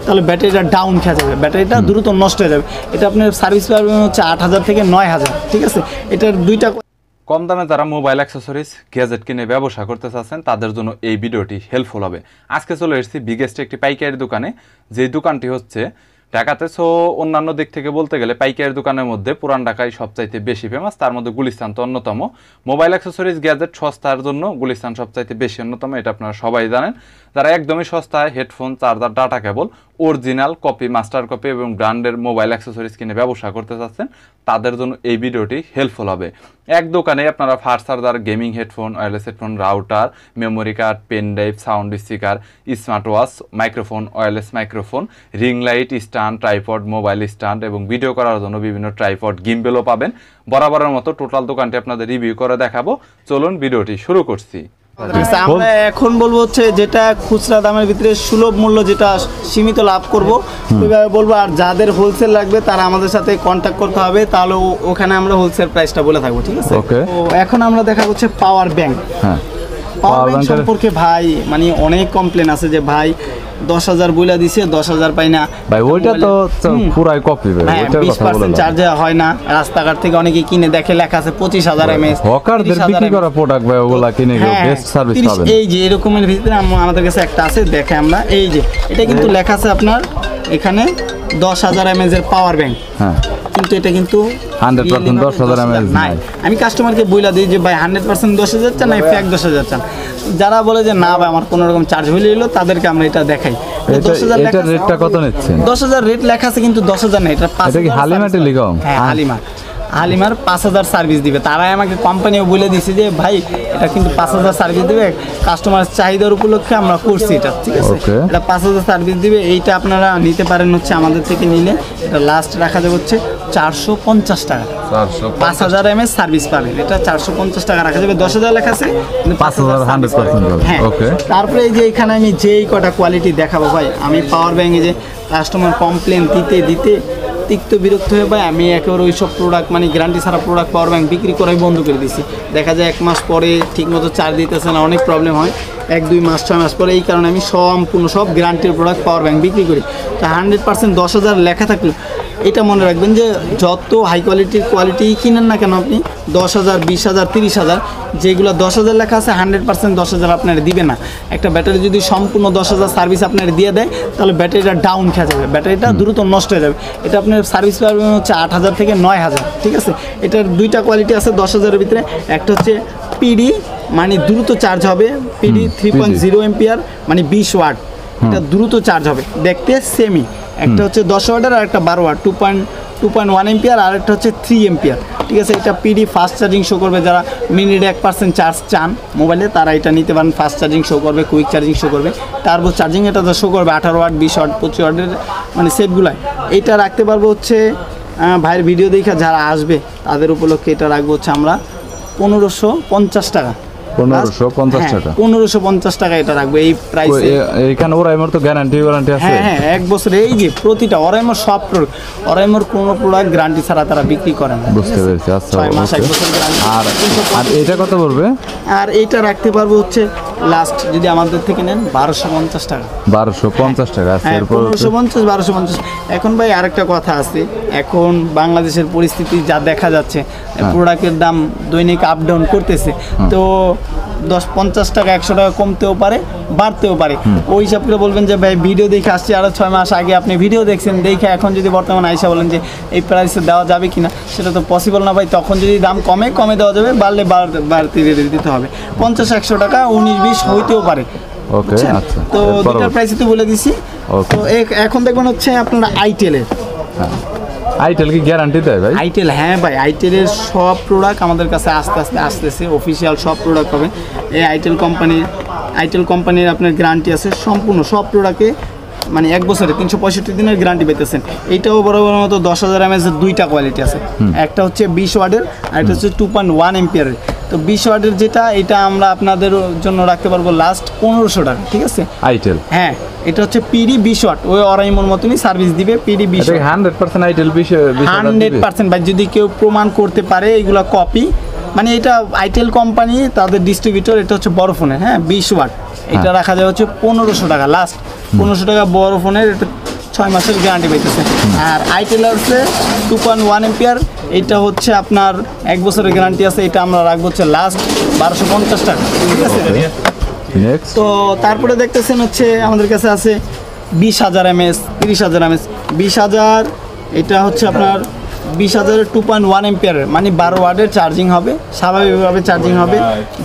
তাহলে ব্যাটারিটা ডাউন খেয়ে যাবে, ব্যাটারিটা দ্রুত নষ্ট হয়ে যাবে। এটা আপনার সার্ভিস পাবেন হচ্ছে 8,000 থেকে 9,000, ঠিক আছে। এটার দুইটা। কম দামে যারা মোবাইল অ্যাক্সেসরিজ গ্যাজেট কিনে ব্যবসা করতে চাচ্ছেন তাদের জন্য এই ভিডিওটি হেল্পফুল হবে। আজকে চলে এসেছি বিগেস্ট একটি পাইকারি দোকানে, যেই দোকানটি হচ্ছে ঢাকাতে। সো অন্যান্য দিক থেকে বলতে গেলে পাইকারি দোকানের মধ্যে পুরান ঢাকায় সবচাইতে বেশি ফেমাস, তার মধ্যে গুলিস্তান তো অন্যতম। মোবাইল অ্যাক্সেসরিজ গ্যাজেট সস্তার জন্য গুলিস্তান সবচাইতে বেশি অন্যতম, এটা আপনারা সবাই জানেন। যারা একদমই সস্তায় headphone, charger, data cable, original copy, master copy এবং ব্র্যান্ডের মোবাইল অ্যাক্সেসরিজ কিনে ব্যবসা করতে চাচ্ছেন তাদের জন্য এই ভিডিওটি হেল্পফুল হবে। এক দোকানে আপনারা fast charger, gaming headphone, wireless headphone, router, memory card, pen drive, sound speaker, smart watch, microphone, wireless microphone, ring light, stand, tripod, mobile stand এবং ভিডিও করার জন্য বিভিন্ন ট্রাইপড, গিম্বেলও পাবেন। বরাবরের মতো টোটাল দোকানটি আপনাদের রিভিউ করে দেখাবো। চলুন ভিডিওটি শুরু করছি। আমরা এখন বলবো হচ্ছে যেটা খুচরা দামের ভিতরে সুলভ মূল্য, যেটা সীমিত লাভ করব ওইভাবে বলবো। আর যাদের হোলসেল লাগবে তারা আমাদের সাথে কন্ট্যাক্ট করতে হবে, তাহলে ওখানে আমরা হোলসেল প্রাইসটা বলে থাকবো, ঠিক আছে। তো এখন আমরা দেখা হচ্ছে পাওয়ার ব্যাংক। পাওয়ার ব্যাংক সম্পর্কে ভাই মানে অনেক কমপ্লেন আছে যে ভাই 10,000 বইলা দিছে, 10,000 পাই না ভাই। ওইটা তো পুরাই কপি ভাই, ওইটার কথা বললাম। 20% চার্জ হয় না। রাস্তাঘাট থেকে অনেকে কিনে দেখে লেখা আছে 25,000 mAh। হকারদের বিক্রি করা প্রোডাক্ট ভাই, ওগুলা কিনে বেস্ট সার্ভিস পাবেন। এই যে এরকমের ভিতরে আমাদের কাছে একটা আছে, দেখে আমরা এই যে এটা কিন্তু লেখা আছে আপনার এখানে 10,000 mAh এর পাওয়ার ব্যাংক। হ্যাঁ, কিন্তু এটা কিন্তু 100% 10,000 mAh নাই। আমি কাস্টমারকে বইলা দিই যে ভাই 100% 10,000 চান না ফেক 10,000 চান। যারা বলে যে না ভাই আমার কোনো রকম চার্জ হইলে এলো, তাদেরকে আমরা এটা দেখাই। 10,000 এটার রেটটা কত নিচ্ছেন? 10,000 রেট লেখা আছে কিন্তু 10,000 না, এটা 5,000। এটা কি হালিমা টেলিকম? হ্যাঁ, হালিমার 5,000 সার্ভিস দিবে। তারাই আমাকে কোম্পানিও বলে দিছে যে ভাই এটা কিন্তু 5,000 সার্ভিস দিবে, কাস্টমার চাহিদার উপলক্ষে আমরা করছি এটা, ঠিক আছে। এটা 5,000 সার্ভিস দিবে। এইটা আপনারা নিতে পারেন হচ্ছে আমাদের থেকে নিলে। এটা লাস্ট রাখা যাবে হচ্ছে 450 টাকা। 5,000 mAh সার্ভিস পাবেন, এটা 450 টাকা রাখা যাবে। 10,000 লেখা আছে, 5,000 100%। হ্যাঁ, ওকে। তারপরে এই যে এখানে আমি যেই কটা কোয়ালিটি দেখাবো ভাই, আমি পাওয়ার ব্যাংকে যে কাস্টমার কমপ্লেন দিতে তিক্ত বিরক্ত হয়ে ভাই আমি একেবারে ওই সব প্রোডাক্ট মানে গ্যারান্টি ছাড়া প্রোডাক্ট পাওয়ার ব্যাংক বিক্রি করাই বন্ধ করে দিছি। দেখা যায় 1 মাস পরে ঠিকমতো চার্জ দিতেছে না, অনেক প্রবলেম হয়। 1-2 মাস 6 মাস পরে। এই কারণে আমি সম্পূর্ণ সব গ্যারান্টির প্রোডাক্ট পাওয়ার ব্যাংক বিক্রি করি। তা 100% 10,000 লেখা থাকলো এটা মনে রাখবেন যে যত হাই কোয়ালিটি কিনেন না কেন আপনি 10,000, 20,000, 30,000, যেগুলো 10,000 লেখা আছে 100% 10,000 আপনার দিবে না। একটা ব্যাটারি যদি সম্পূর্ণ 10,000 সার্ভিস আপনার দিয়ে দেয় তাহলে ব্যাটারিটা ডাউন খেয়ে যাবে, ব্যাটারিটা দ্রুত নষ্ট হয়ে যাবে। এটা আপনার সার্ভিস পাবেন হচ্ছে 8,000 থেকে 9,000, ঠিক আছে। এটার দুইটা কোয়ালিটি আছে 10,000-এর ভিতরে। একটা হচ্ছে পিডি মানে দ্রুত চার্জ হবে, পিডি 3.0 এম্পিয়ার মানে 20 ওয়াট, এটা দ্রুত চার্জ হবে, দেখতে সেমি। একটা হচ্ছে 10 ওয়াটের আর একটা 12 ওয়াট 2.1 এম্পিয়ার, আর একটা হচ্ছে 3 এম্পিয়ার, ঠিক আছে। এটা পিডি ফাস্ট চার্জিং শো করবে। যারা মিনিটে 1% চার্জ চান মোবাইলে তারা এটা নিতে পারেন। ফাস্ট চার্জিং শো করবে, কুইক চার্জিং শো করবে, টার্বো চার্জিং এটা তো শো করবে 18 ওয়াট, 20 ওয়াট, 25 ওয়াটের মানে সেটগুলাই। এটা রাখতে পারবো হচ্ছে ভাইয়ের ভিডিও দেখা যারা আসবে তাদের উপলক্ষে এটা রাখবো হচ্ছে আমরা 1,550 টাকা। 1,550 টাকা, 1,550 টাকা এটা রাখবো এই প্রাইসে। এইখানে ওরাইমোর তো গ্যারান্টি আছে। হ্যাঁ, 1 বছর। এই যে প্রতিটা ওরাইমোর সব প্রোডাক্ট, ওরাইমোর কোনো প্রোডাক্ট গ্যারান্টি ছাড়া তারা বিক্রি করে না। বুঝতে পেরেছি। আচ্ছা, 6 মাস 1 বছর গ্যারান্টি। আর এটা কত পড়বে? আর এইটা রাখতে পারবো হচ্ছে লাস্ট যদি আমাদের থেকে নেন 1,250 টাকা। 1,250 টাকা আছে। এরপর 1,550, 1,250। এখন ভাই আরেকটা কথা আছে, এখন বাংলাদেশের পরিস্থিতি যা দেখা যাচ্ছে প্রোডাক্টের দাম দৈনিক আপ ডাউন করতেছে। তো 10-50 টাকা 100 টাকা কমতেও পারে, বাড়তেও পারে। ওই হিসাব করে বলবেন যে ভাই ভিডিও দেখে আসছি আরও 6 মাস আগে আপনি ভিডিও দেখছেন, দেখে এখন যদি বর্তমানে আইসা বলেন যে এই প্রাইসে দেওয়া যাবে কিনা, সেটা তো পসিবল না ভাই। তখন যদি দাম কমে দেওয়া যাবে, বাড়লে বাড়তে দিতে হবে। 50-100 টাকা 19-20 হইতেও পারে। ওকে, আচ্ছা। তো দুটার প্রাইসই তো বলে দিছি। তো এখন দেখবেন হচ্ছে আপনারা আইটেলের। আইটেল কি গ্যারান্টি দেয় ভাই? আইটেল, হ্যাঁ ভাই, আইটেলের সব প্রোডাক্ট আমাদের কাছে আস্তে আস্তে আসতেছে, অফিসিয়াল সব প্রোডাক্ট হবে। এই আইটেল কোম্পানির আপনার গ্যারান্টি আছে সম্পূর্ণ সব প্রোডাক্টে, মানে 1 বছরে 365 দিনের গ্যারান্টি পেতেছেন। এইটাও বরাবর মতো 10,000 mAh এর দুইটা কোয়ালিটি আছে। একটা হচ্ছে 20 ওয়াটের আর একটা হচ্ছে 2.1 এম্পিয়ারের। তো 20 ওয়াটের যেটা, এটা আমরা আপনাদের জন্য রাখতে পারবো লাস্ট 1,500 টাকা, ঠিক আছে। আইটেল, হ্যাঁ, এটা হচ্ছে পিডি 20 ওয়াট, ওই অরাইমোর মতনই সার্ভিস দিবে। পিডি 20 ওয়াট 100% আইটেল 100% ভাই। যদি কেউ প্রমাণ করতে পারে এগুলা কপি, মানে এটা আইটেল কোম্পানি তাদের ডিস্ট্রিবিউটর। এটা হচ্ছে বড় ফোনের, হ্যাঁ, 20 ওয়াট। এটা রাখা যায় হচ্ছে 1,500 টাকা লাস্ট। 1,500 টাকা বড় ফোনের। এটা 6 মাসের গ্যারান্টি পাইতেছেন। আর আইটেল আছে 2.1 এম্পিয়ার, এটা হচ্ছে আপনার 1 বছরের গ্যারান্টি আছে, এটা আমরা রাখবো হচ্ছে লাস্ট 1250 টাকা, ঠিক আছে। নেক্সট তো তারপরে দেখতেছেন হচ্ছে আমাদের কাছে আছে 20,000 mAh, 30,000 mAh। 20,000 এটা হচ্ছে আপনার 20,000 2.1 এম্পিয়ারের, মানে 12 ওয়াটের চার্জিং হবে, স্বাভাবিকভাবে চার্জিং হবে।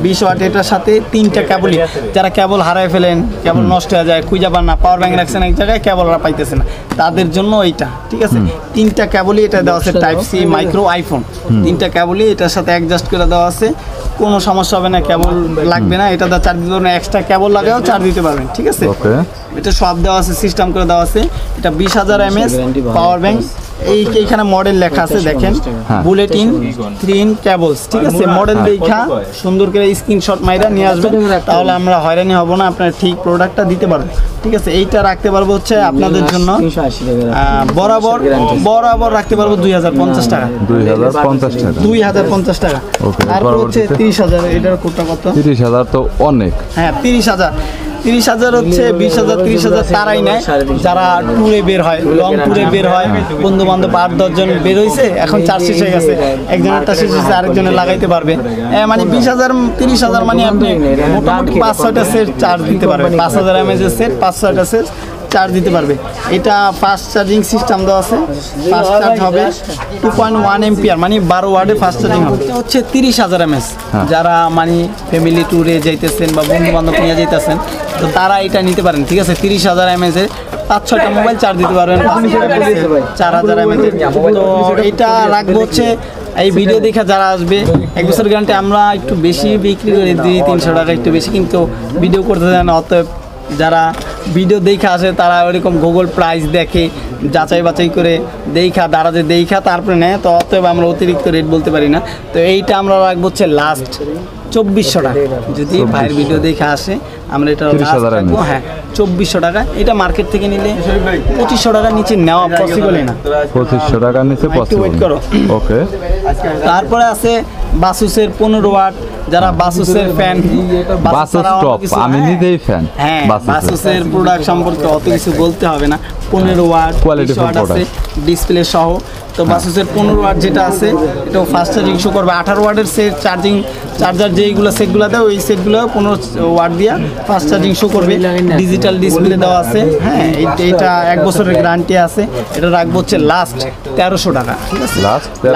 20 ওয়াট, এটার সাথে 3টা কেবলই, যারা কেবল হারায় ফেলেন, কেবল নষ্ট হয়ে যায়, খুঁজে পান না, পাওয়ার ব্যাংক রাখছেন এক জায়গায়, কেবলরা পাইতেছে না, তাদের জন্য এইটা, ঠিক আছে। 3টা কেবলই এটা দেওয়া আছে, টাইপ সি মাইক্রো আইফোন, 3টা কেবলই এটার সাথে অ্যাডজাস্ট করে দেওয়া আছে, কোনো সমস্যা হবে না, কেবল লাগবে না, এটা দা চার্জ দিতে পারবেন, এক্সট্রা কেবল লাগাও চার্জ দিতে পারবেন, ঠিক আছে। ওকে এটা সব দেওয়া আছে, সিস্টেম করে দেওয়া আছে। এটা 20,000 mAh পাওয়ার ব্যাংক, এইখানে মডেল লেখা আছে দেখেন, বুলেটিন 3 কেবলস, ঠিক আছে। মডেল দেখা সুন্দর করে স্ক্রিনশট মাইরা নিয়ে আসবেন, তাহলে আমরা হয়রানি হব না, আপনার ঠিক প্রোডাক্টটা দিতে পারবো, ঠিক আছে। এইটা রাখতে পারবো হচ্ছে আপনাদের জন্য বরাবর রাখতে পারবো 2,050 টাকা, 2,050 টাকা, 2,050 টাকা। ওকে, তারপর হচ্ছে 30,000, এটার কোডটা কত? 30,000 তো অনেক। হ্যাঁ 30,000 হচ্ছে 20,000 30,000 তারাই নেয় যারা ট্যুরে বের হয়, লং ট্যুরে বের হয়, বন্ধু বান্ধব 8-10 জন বের হয়েছে, এখন চার্জ শেষ হয়ে গেছে, একজনেরটা শেষ হয়েছে আরেকজনের লাগাইতে পারবে। মানে 20,000 30,000 মানে আপনি মোটামুটি 5-6টা সেট চার্জ দিতে পারবেন, 5,000 mAh সেট 5-6টা সেট চার্জ দিতে পারবে। এটা ফাস্ট চার্জিং সিস্টেম দেওয়া আছে, ফাস্ট চার্জ হবে 2.1 এম্পিয়ার, মানে 12 ওয়াটে ফাস্ট চার্জিং হবে। এটা হচ্ছে 30,000 mAh, যারা মানে ফ্যামিলি ট্যুরে যাইতেছেন বা বন্ধু বান্ধব নিয়ে যাইতেছেন, তো তারা এটা নিতে পারেন, ঠিক আছে। 30,000 mAh এর 5-6টা মোবাইল চার্জ দিতে পারবেন, 4,000 mAh। তো এটা রাখবো হচ্ছে এই ভিডিও দেখে যারা আসবে 1 বছর গ্যারান্টি, আমরা একটু বেশি বিক্রি করি, 200-300 টাকা একটু বেশি, কিন্তু ভিডিও করতে দেয় না, অতএব যারা ভিডিও দেখে আসে তারা ওইরকম গুগল প্রাইস দেখে, যাচাই বাছাই করে দারাজে দেখা তারপরে নেয়, তো অতএব আমরা অতিরিক্ত রেট বলতে পারি না। তো এইটা আমরা রাখবো হচ্ছে লাস্ট 2,400 টাকা, যদি ভাইয়ের ভিডিও দেখে আসে আমরা এটা লাস্ট রাখবো, হ্যাঁ 2,400 টাকা। এটা মার্কেট থেকে নিলে 2,500 টাকার নিচে নেওয়া পসিবলই না, 2,500 টাকার নিচে পসিবল। ওয়েট করো। ওকে, তারপরে আছে বাসুসের 15 ওয়াট, যারা বাসুসের ফ্যান, বাসুস টপ, আমি নিজেই ফ্যান। হ্যাঁ বাসুসের প্রোডাক্ট সম্পর্কে অত কিছু বলতে হবে না, 15 ওয়াট কোয়ালিটি ফুল আছে ডিসপ্লে সহ। তো বাসুসের 15 ওয়াট যেটা আছে এটাও ফাস্ট চার্জিং শো করবে, 18 ওয়াটের সেট চার্জার যেইগুলো সেটগুলো দেয় ওই সেটগুলো 15 ওয়াট দিয়া ফাস্ট চার্জিং শো করবে, ডিজিটাল ডিসপ্লে দেওয়া আছে। হ্যাঁ এইটা 1 বছরের গ্যারান্টি আছে, এটা রাখবো হচ্ছে লাস্ট 1300 টাকা, ঠিক আছে,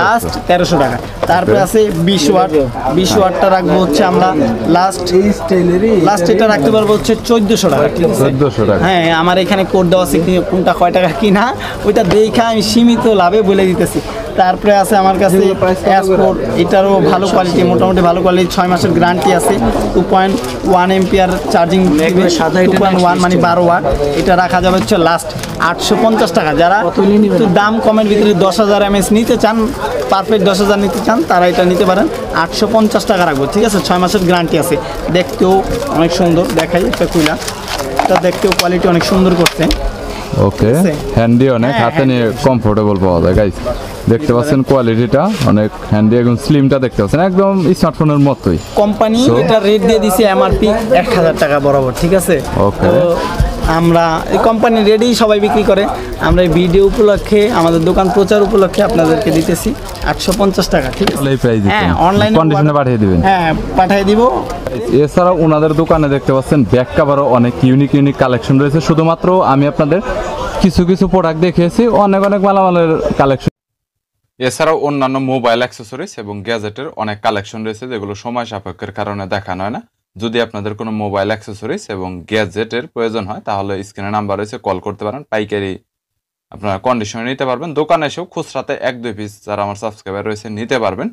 লাস্ট 1300 টাকা। তারপরে আছে 20 ওয়াটটা রাখবো হচ্ছে আমরা লাস্ট এটা রাখতে পারবো হচ্ছে 1,400 টাকা, ঠিক আছে। 1,400 টাকা, হ্যাঁ আমার এখানে কোড দেওয়া আছে, কোনটা কয় টাকা কিনা ওইটা দেখা আমি সীমিত লাভে বলে দিতেছি। তারপরে আছে আমার কাছে S4, এটারও ভালো কোয়ালিটি, মোটামুটি ভালো কোয়ালিটি, 6 মাসের গ্যারান্টি আছে, 2.1 এম্পিয়ার চার্জিং, 2.1 মানে 12 ওয়াট। এটা রাখা যাবে হচ্ছে লাস্ট 850 টাকা। যারা একটু দাম কমের ভিতরে 10,000 mAh নিতে চান, পারফেক্ট 10,000 নিতে চান, তারা এটা নিতে পারেন, 850 টাকা রাখবো, ঠিক আছে। 6 মাসের গ্যারান্টি আছে, দেখতেও অনেক সুন্দর, দেখাই একটা খুইলা, এটা দেখতেও কোয়ালিটি অনেক সুন্দর করছে। ওকে, হ্যান্ডি অনেক, হাতে নিয়ে কমফোর্টেবল পাওয়া যায় গাইস। দেখতে পাচ্ছেন কোয়ালিটিটা অনেক হ্যান্ডি, এবং স্লিমটা দেখতে পাচ্ছেন একদম স্মার্টফোনের মতোই। কোম্পানি এটা রেট দিয়ে দিছে এমআরপি 1,000 টাকা বরাবর, ঠিক আছে। ওকে, তো আমরা এই কোম্পানির রেটেই সবাই বিক্রি করে, আমরা এই ভিডিও উপলক্ষে আমাদের দোকান প্রচার উপলক্ষে আপনাদেরকে দিতেছি 850 টাকা, ঠিক আছে। এই প্রাইস দিবেন, হ্যাঁ অনলাইনে কন্ডিশনে পাঠিয়ে দিবেন। হ্যাঁ পাঠিয়ে দিব। এছাড়াও ওনাদের দোকানে দেখতে পাচ্ছেন ব্যাক কাভারও অনেক ইউনিক কালেকশন রয়েছে। শুধুমাত্র আমি আপনাদের কিছু প্রোডাক্ট দেখিয়েছি, অনেক মালামালের কালেকশন। এছাড়াও অন্যান্য মোবাইল অ্যাক্সেসরিজ এবং গ্যাজেটের অনেক কালেকশন রয়েছে, যেগুলো সময় সাপেক্ষের কারণে দেখানো হয় না। যদি আপনাদের কোনো মোবাইল অ্যাক্সেসরিজ এবং গ্যাজেটের প্রয়োজন হয় তাহলে স্ক্রিনে নাম্বার রয়েছে, কল করতে পারেন, পাইকারি আপনারা কন্ডিশনে নিতে পারবেন, দোকানে এসেও খুচরাতে 1-2 পিস যারা আমার সাবস্ক্রাইবার রয়েছে নিতে পারবেন।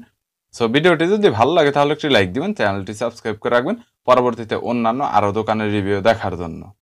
সো ভিডিওটি যদি ভালো লাগে তাহলে একটি লাইক দিবেন, চ্যানেলটি সাবস্ক্রাইব করে রাখবেন পরবর্তীতে অন্যান্য আরও দোকানের রিভিউ দেখার জন্য।